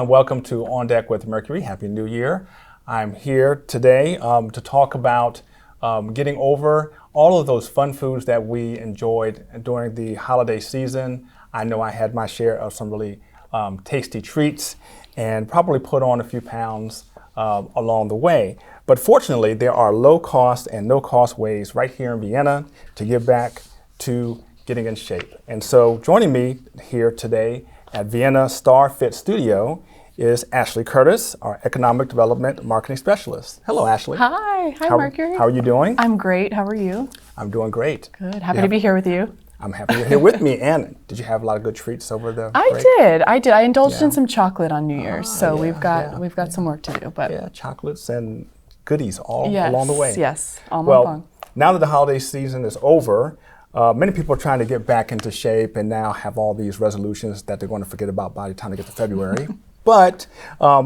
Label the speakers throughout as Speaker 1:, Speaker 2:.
Speaker 1: Welcome to On Deck with Mercury. Happy New Year. I'm here today to talk about getting over all of those fun foods that we enjoyed during the holiday season. I know I had my share of some really tasty treats and probably put on a few pounds along the way. But fortunately, there are low cost and no cost ways right here in Vienna to give back to getting in shape. And so joining me here today at Vienna Star Fit Studio is Ashley Curtis, our Economic Development Marketing Specialist. Hello, Ashley.
Speaker 2: Hi. Hi, Mercury.
Speaker 1: How are you doing?
Speaker 2: I'm great. How are you?
Speaker 1: I'm doing great.
Speaker 2: Good. Happy to be here with you.
Speaker 1: I'm happy you're here with me. And did you have a lot of good treats over the break?
Speaker 2: I did. I indulged in some chocolate on New Year's, so we've got some work to do. But
Speaker 1: yeah, chocolates and goodies all along the way.
Speaker 2: Yes, all month long.
Speaker 1: Now that the holiday season is over, many people are trying to get back into shape and now have all these resolutions that they're going to forget about by the time they get to February. But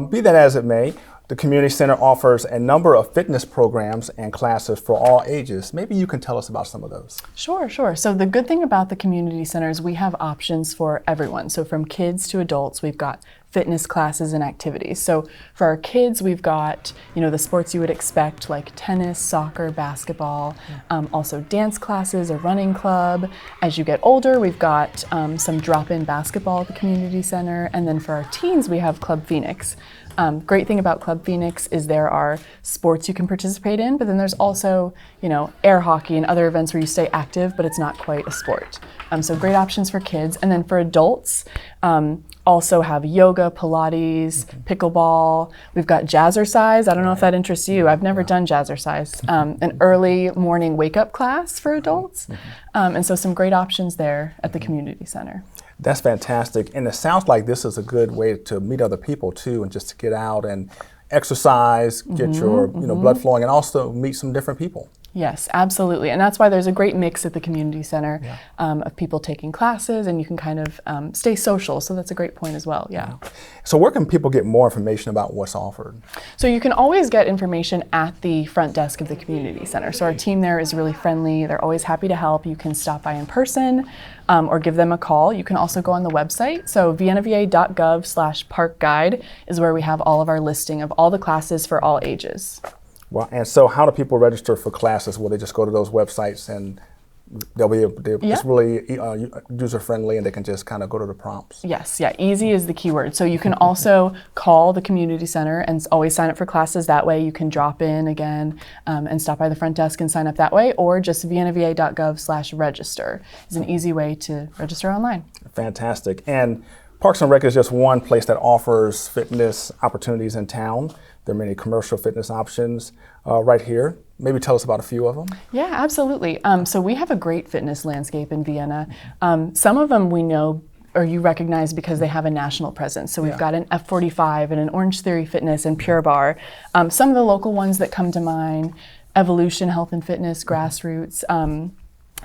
Speaker 1: be that as it may, the Community Center offers a number of fitness programs and classes for all ages. Maybe you can tell us about some of those.
Speaker 2: Sure. So the good thing about the Community Center is we have options for everyone. So from kids to adults, we've got fitness classes and activities. So for our kids, we've got, the sports you would expect like tennis, soccer, basketball, also dance classes, a running club. As you get older, we've got some drop-in basketball at the Community Center. And then for our teens, we have Club Phoenix. Great thing about Club Phoenix is there are sports you can participate in, but then there's also, air hockey and other events where you stay active, but it's not quite a sport. So great options for kids. And then for adults, also have yoga, Pilates, pickleball. We've got jazzercise. I don't know if that interests you. I've never done jazzercise. An early morning wake-up class for adults. And so some great options there at the Community Center.
Speaker 1: That's fantastic. And it sounds like this is a good way to meet other people too, and just to get out and exercise, get your blood flowing, and also meet some different people.
Speaker 2: Yes, absolutely. And that's why there's a great mix at the Community Center of people taking classes, and you can kind of stay social. So that's a great point as well. Yeah.
Speaker 1: So where can people get more information about what's offered?
Speaker 2: So you can always get information at the front desk of the Community Center. So our team there is really friendly. They're always happy to help. You can stop by in person or give them a call. You can also go on the website. So viennava.gov/park guide is where we have all of our listing of all the classes for all ages.
Speaker 1: Well, and so how do people register for classes? Will they just go to those websites and they'll be able to, it's really user-friendly and they can just kind of go to the prompts?
Speaker 2: Yes, easy is the key word. So you can also call the Community Center and always sign up for classes that way. You can drop in again and stop by the front desk and sign up that way, or just viennava.gov/register is an easy way to register online. Fantastic.
Speaker 1: And Parks and Rec is just one place that offers fitness opportunities in town. There are many commercial fitness options right here. Maybe tell us about a few of them.
Speaker 2: Yeah, absolutely. So we have a great fitness landscape in Vienna. Some of them we know or you recognize because they have a national presence. So we've got an F45 and an Orange Theory Fitness and Pure Barre. Some of the local ones that come to mind, Evolution Health and Fitness, Grassroots.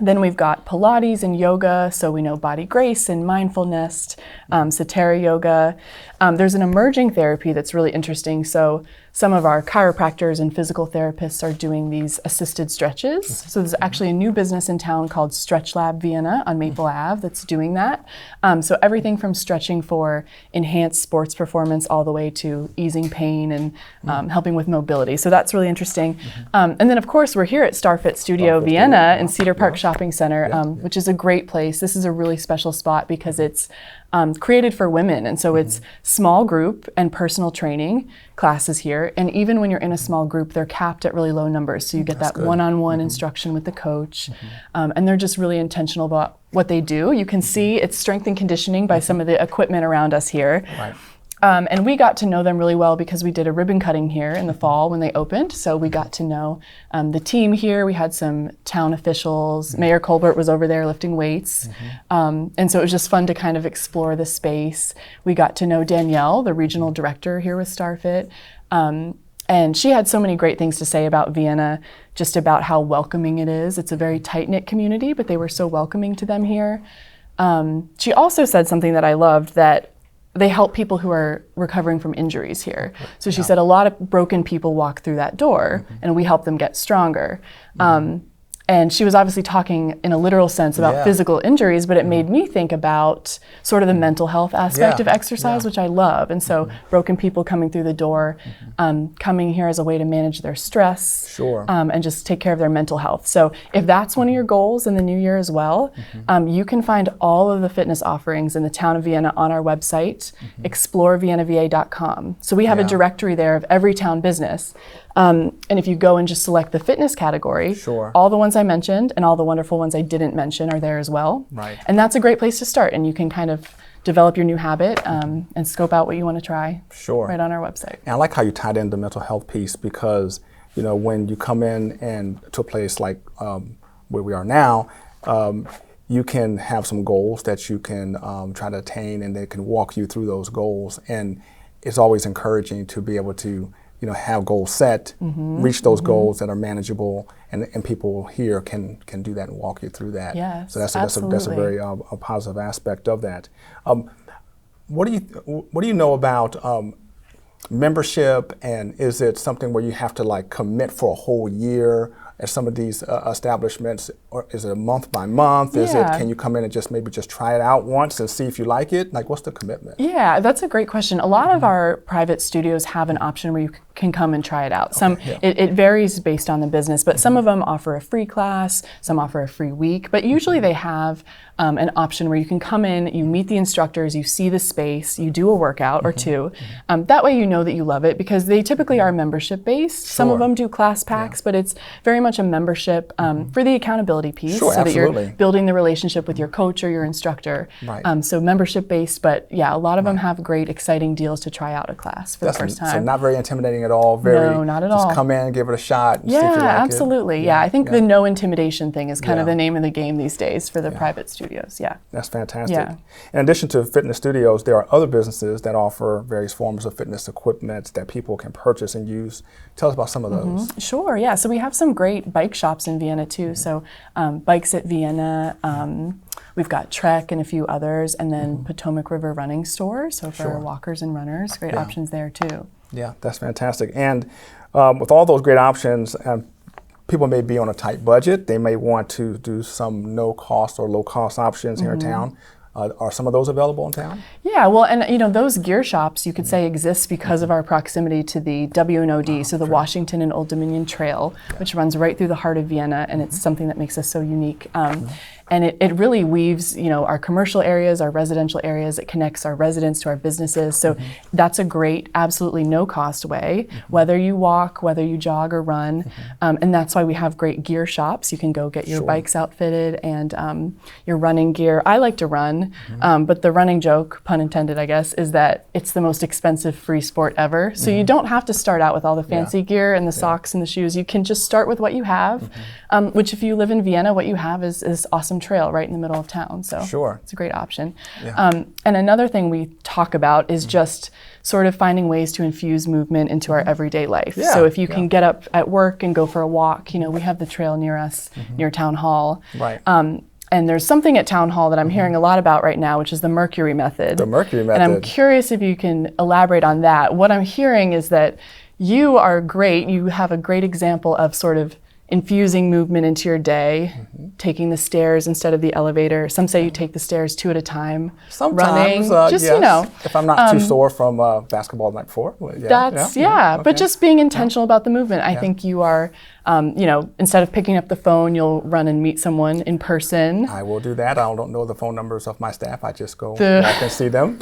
Speaker 2: Then we've got Pilates and yoga, so we know Body Grace and Mindfulness, Satara Yoga. There's an emerging therapy that's really interesting. So some of our chiropractors and physical therapists are doing these assisted stretches. So there's actually a new business in town called Stretch Lab Vienna on Maple Ave that's doing that. So everything from stretching for enhanced sports performance all the way to easing pain and helping with mobility. So that's really interesting. And then of course we're here at StarFit Studio Vienna in Cedar Park Shopping Center, which is a great place. This is a really special spot because it's created for women. And so it's small group and personal training classes here. And even when you're in a small group, they're capped at really low numbers. So you get that one-on-one instruction with the coach. And they're just really intentional about what they do. You can see it's strength and conditioning by some of the equipment around us here.
Speaker 1: Right.
Speaker 2: And we got to know them really well because we did a ribbon cutting here in the fall when they opened. So we got to know the team here. We had some town officials. Mayor Colbert was over there lifting weights. And so it was just fun to kind of explore the space. We got to know Danielle, the regional director here with StarFit. And she had so many great things to say about Vienna, just about how welcoming it is. It's a very tight-knit community, but they were so welcoming to them here. She also said something that I loved, that they help people who are recovering from injuries here. So she said a lot of broken people walk through that door and we help them get stronger. And she was obviously talking in a literal sense about physical injuries, but it made me think about sort of the mental health aspect of exercise, which I love. And so broken people coming through the door, coming here as a way to manage their stress, and just take care of their mental health. So if that's one of your goals in the new year as well, you can find all of the fitness offerings in the town of Vienna on our website, exploreviennava.com. So we have a directory there of every town business. And if you go and just select the fitness category, all the ones I mentioned and all the wonderful ones I didn't mention are there as well. And that's a great place to start. And you can kind of develop your new habit and scope out what you want to try right on our website.
Speaker 1: And I like how you tied in the mental health piece because, you know, when you come in and to a place like where we are now, you can have some goals that you can try to attain, and they can walk you through those goals. And it's always encouraging to be able to, you know, have goals set, reach those goals that are manageable, and people here can do that and walk you through that.
Speaker 2: Yes,
Speaker 1: so that's a very a positive aspect of that. What do you know about membership, and is it something where you have to like commit for a whole year at some of these establishments, or is it a month by month? Is it, can you come in and maybe just try it out once and see if you like it? Like, what's the commitment?
Speaker 2: Yeah, that's a great question. A lot of our private studios have an option where you can come and try it out. It varies based on the business, but some of them offer a free class, some offer a free week, but usually they have an option where you can come in, you meet the instructors, you see the space, you do a workout or two. That way you know that you love it, because they typically are membership based. Some of them do class packs, but it's very much a membership for the accountability piece, so that you're building the relationship with your coach or your instructor. So membership based, but yeah, a lot of them have great, exciting deals to try out a class for the first time.
Speaker 1: So not very intimidating at all. No,
Speaker 2: not at all.
Speaker 1: Just come in, give it a shot, and see if you like
Speaker 2: absolutely.
Speaker 1: it.
Speaker 2: Yeah, I think the no intimidation thing is kind of the name of the game these days for the private studios.
Speaker 1: That's fantastic. In addition to fitness studios, there are other businesses that offer various forms of fitness equipment that people can purchase and use. Tell us about some of those.
Speaker 2: Sure, yeah. So we have some great bike shops in Vienna too. So Bikes at Vienna, we've got Trek and a few others, and then Potomac River Running Store, so for walkers and runners, great options there too. Yeah,
Speaker 1: that's fantastic. And with all those great options, people may be on a tight budget. They may want to do some no-cost or low-cost options here in town. Are some of those available in town?
Speaker 2: Yeah, well, and you know, those gear shops, you could say, exist because of our proximity to the WNOD, so the Washington and Old Dominion Trail, which runs right through the heart of Vienna, and it's something that makes us so unique. And it really weaves, you know, our commercial areas, our residential areas. It connects our residents to our businesses. So that's a great, absolutely no-cost way, whether you walk, whether you jog or run. And that's why we have great gear shops. You can go get your bikes outfitted and your running gear. I like to run, but the running joke, pun intended, I guess, is that it's the most expensive free sport ever. So you don't have to start out with all the fancy gear and the socks and the shoes. You can just start with what you have, which if you live in Vienna, what you have is awesome trail right in the middle of town. So it's a great option. And another thing we talk about is just sort of finding ways to infuse movement into our everyday life. So if you can get up at work and go for a walk, you know, we have the trail near us, near Town Hall. And there's something at Town Hall that I'm hearing a lot about right now, which is the Mercury method.
Speaker 1: The Mercury method.
Speaker 2: And I'm curious if you can elaborate on that. What I'm hearing is that you are great. You have a great example of sort of infusing movement into your day, taking the stairs instead of the elevator. Some say you take the stairs 2 at a time.
Speaker 1: Sometimes,
Speaker 2: running, just you know,
Speaker 1: if I'm not too sore from basketball the night before.
Speaker 2: But just being intentional about the movement. I think you are, you know, instead of picking up the phone, you'll run and meet someone in person.
Speaker 1: I will do that. I don't know the phone numbers of my staff. I just go walk and see them.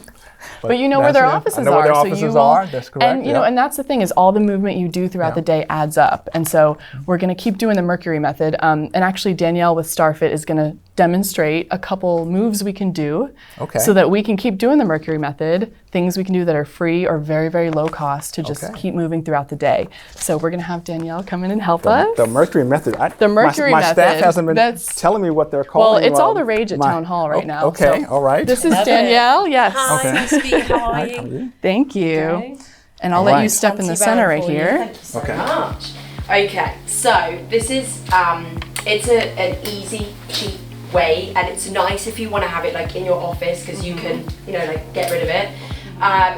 Speaker 2: But you know where their offices are.
Speaker 1: I know where their offices are. That's correct.
Speaker 2: And you know, and that's the thing, is all the movement you do throughout the day adds up. And so we're going to keep doing the Mercury method. And actually, Danielle with StarFit is going to demonstrate a couple moves we can do, so that we can keep doing the Mercury method. Things we can do that are free or very, very low cost to just keep moving throughout the day. So we're going to have Danielle come in and help us.
Speaker 1: The Mercury method.
Speaker 2: The Mercury method.
Speaker 1: My staff hasn't been telling me what they're calling.
Speaker 2: Well, it's all the rage at Town Hall right now.
Speaker 1: All right.
Speaker 2: This is Danielle. Yes.
Speaker 3: Hi, Speak. How are you?
Speaker 2: Thank you. Okay. And I'll let you step in the center right here.
Speaker 3: Thank you so much. Okay, so this is it's an easy, cheap way, and it's nice if you want to have it like in your office, because you can, you know, like get rid of it.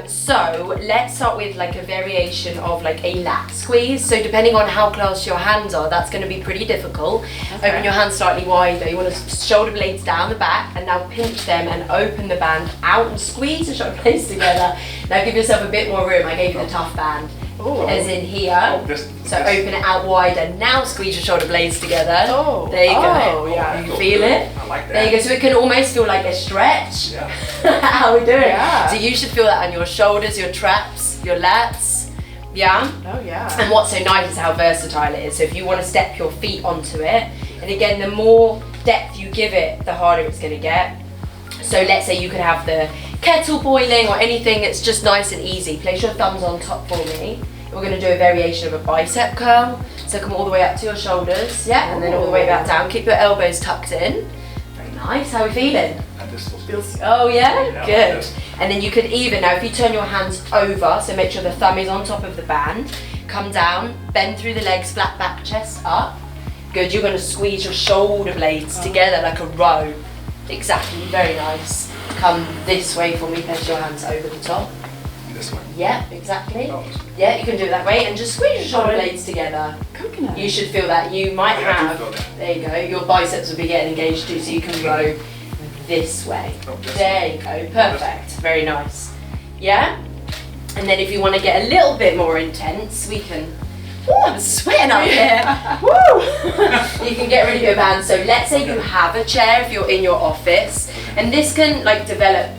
Speaker 3: So let's start with like a variation of like a lat squeeze. So depending on how close your hands are, that's going to be pretty difficult. Okay. Open your hands slightly wider. You want to shoulder blades down the back, and now pinch them and open the band out and squeeze the shoulder blades together. Now give yourself a bit more room. I gave you the tough band. Ooh. As in here. So open it out wider. Now squeeze your shoulder blades together. Oh. There you go.
Speaker 1: Yeah.
Speaker 3: You feel it?
Speaker 1: I like that.
Speaker 3: There you go. So it can almost feel like a stretch.
Speaker 1: Yeah.
Speaker 3: How we doing?
Speaker 2: Yeah.
Speaker 3: So you should feel that on your shoulders, your traps, your lats. Yeah?
Speaker 2: Oh yeah.
Speaker 3: And what's so nice is how versatile it is. So if you want to step your feet onto it, and again, the more depth you give it, the harder it's going to get. So let's say you could have the kettle boiling or anything that's just nice and easy. Place your thumbs on top for me. We're going to do a variation of a bicep curl. So come all the way up to your shoulders, yeah, and then all the way back down. Keep your elbows tucked in. Very nice. How are we feeling? Oh yeah? Good. And then you could even, now if you turn your hands over, so make sure the thumb is on top of the band, come down, bend through the legs, flat back, chest up. Good, you're going to squeeze your shoulder blades together like a row. Exactly, very nice. Come this way for me, place your hands over the top.
Speaker 1: This way?
Speaker 3: Yeah, exactly. Yeah, you can do it that way, and just squeeze your shoulder blades together.
Speaker 2: Coconut.
Speaker 3: You should feel that. You might have, there you go, your biceps will be getting engaged too, so you can row this way. There you go, perfect, very nice. Yeah? And then if you want to get a little bit more intense, we can, oh, I'm sweating up here. Woo! You can get rid of your band. So let's say you have a chair if you're in your office, and this can like develop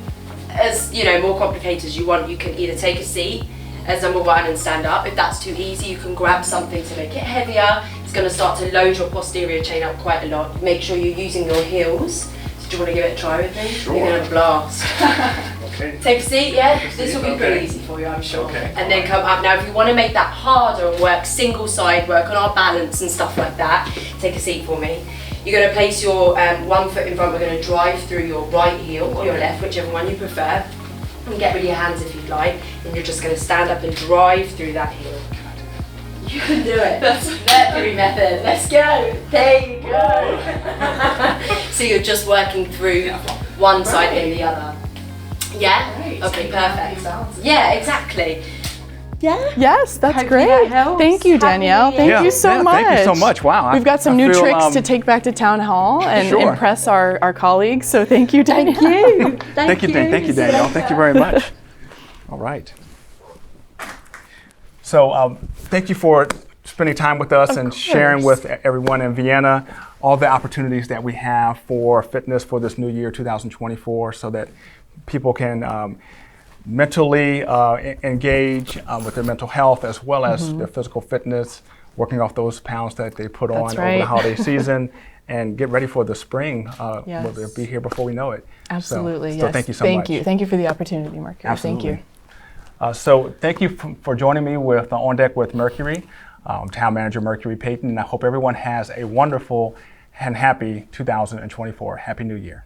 Speaker 3: as, you know, more complicated as you want. You can either take a seat as number one and stand up. If that's too easy, you can grab something to make it heavier. It's going to start to load your posterior chain up quite a lot. Make sure you're using your heels. So do you want to give it a try with me?
Speaker 1: Sure.
Speaker 3: You're going to blast.
Speaker 1: Okay.
Speaker 3: Take a seat, yeah? This will be pretty easy for you, I'm sure.
Speaker 1: Okay.
Speaker 3: And then come up. Now, if you want to make that harder and work single side, work on our balance and stuff like that, take a seat for me. You're going to place your 1 foot in front. We're going to drive through your right heel or your left, whichever one you prefer. And get rid of your hands if you'd like. And you're just going to stand up and drive through that heel. You can do it. That's Mercury method. Let's go. There you go. So you're just working through one side and the other. Yeah?
Speaker 2: Right.
Speaker 3: Okay, perfect. Yeah, exactly. Yeah?
Speaker 2: Yes, that's
Speaker 3: Hopefully
Speaker 2: great.
Speaker 3: that helps.
Speaker 2: Thank you, Danielle.
Speaker 3: Happy New
Speaker 2: Thank you so much.
Speaker 1: Thank you so much. Wow.
Speaker 2: We've got some
Speaker 1: I
Speaker 2: new
Speaker 1: feel,
Speaker 2: tricks to take back to town hall and
Speaker 1: Sure.
Speaker 2: impress our colleagues. So thank you, Danielle.
Speaker 3: Thank you.
Speaker 1: Thank you, Danielle. Thank you very much. All right. So thank you for spending time with us and sharing with everyone in Vienna all the opportunities that we have for fitness for this new year, 2024, so that people can mentally engage with their mental health as well as their physical fitness, working off those pounds that they put on over the holiday season, and get ready for the spring. We'll be here before we know it.
Speaker 2: Absolutely,
Speaker 1: So
Speaker 2: yes.
Speaker 1: thank you so much.
Speaker 2: Thank you for the opportunity, Mercury.
Speaker 1: Absolutely.
Speaker 2: Thank you.
Speaker 1: So thank you for joining me with On Deck with Mercury. Town Manager Mercury Payton, and I hope everyone has a wonderful and happy 2024. Happy New Year.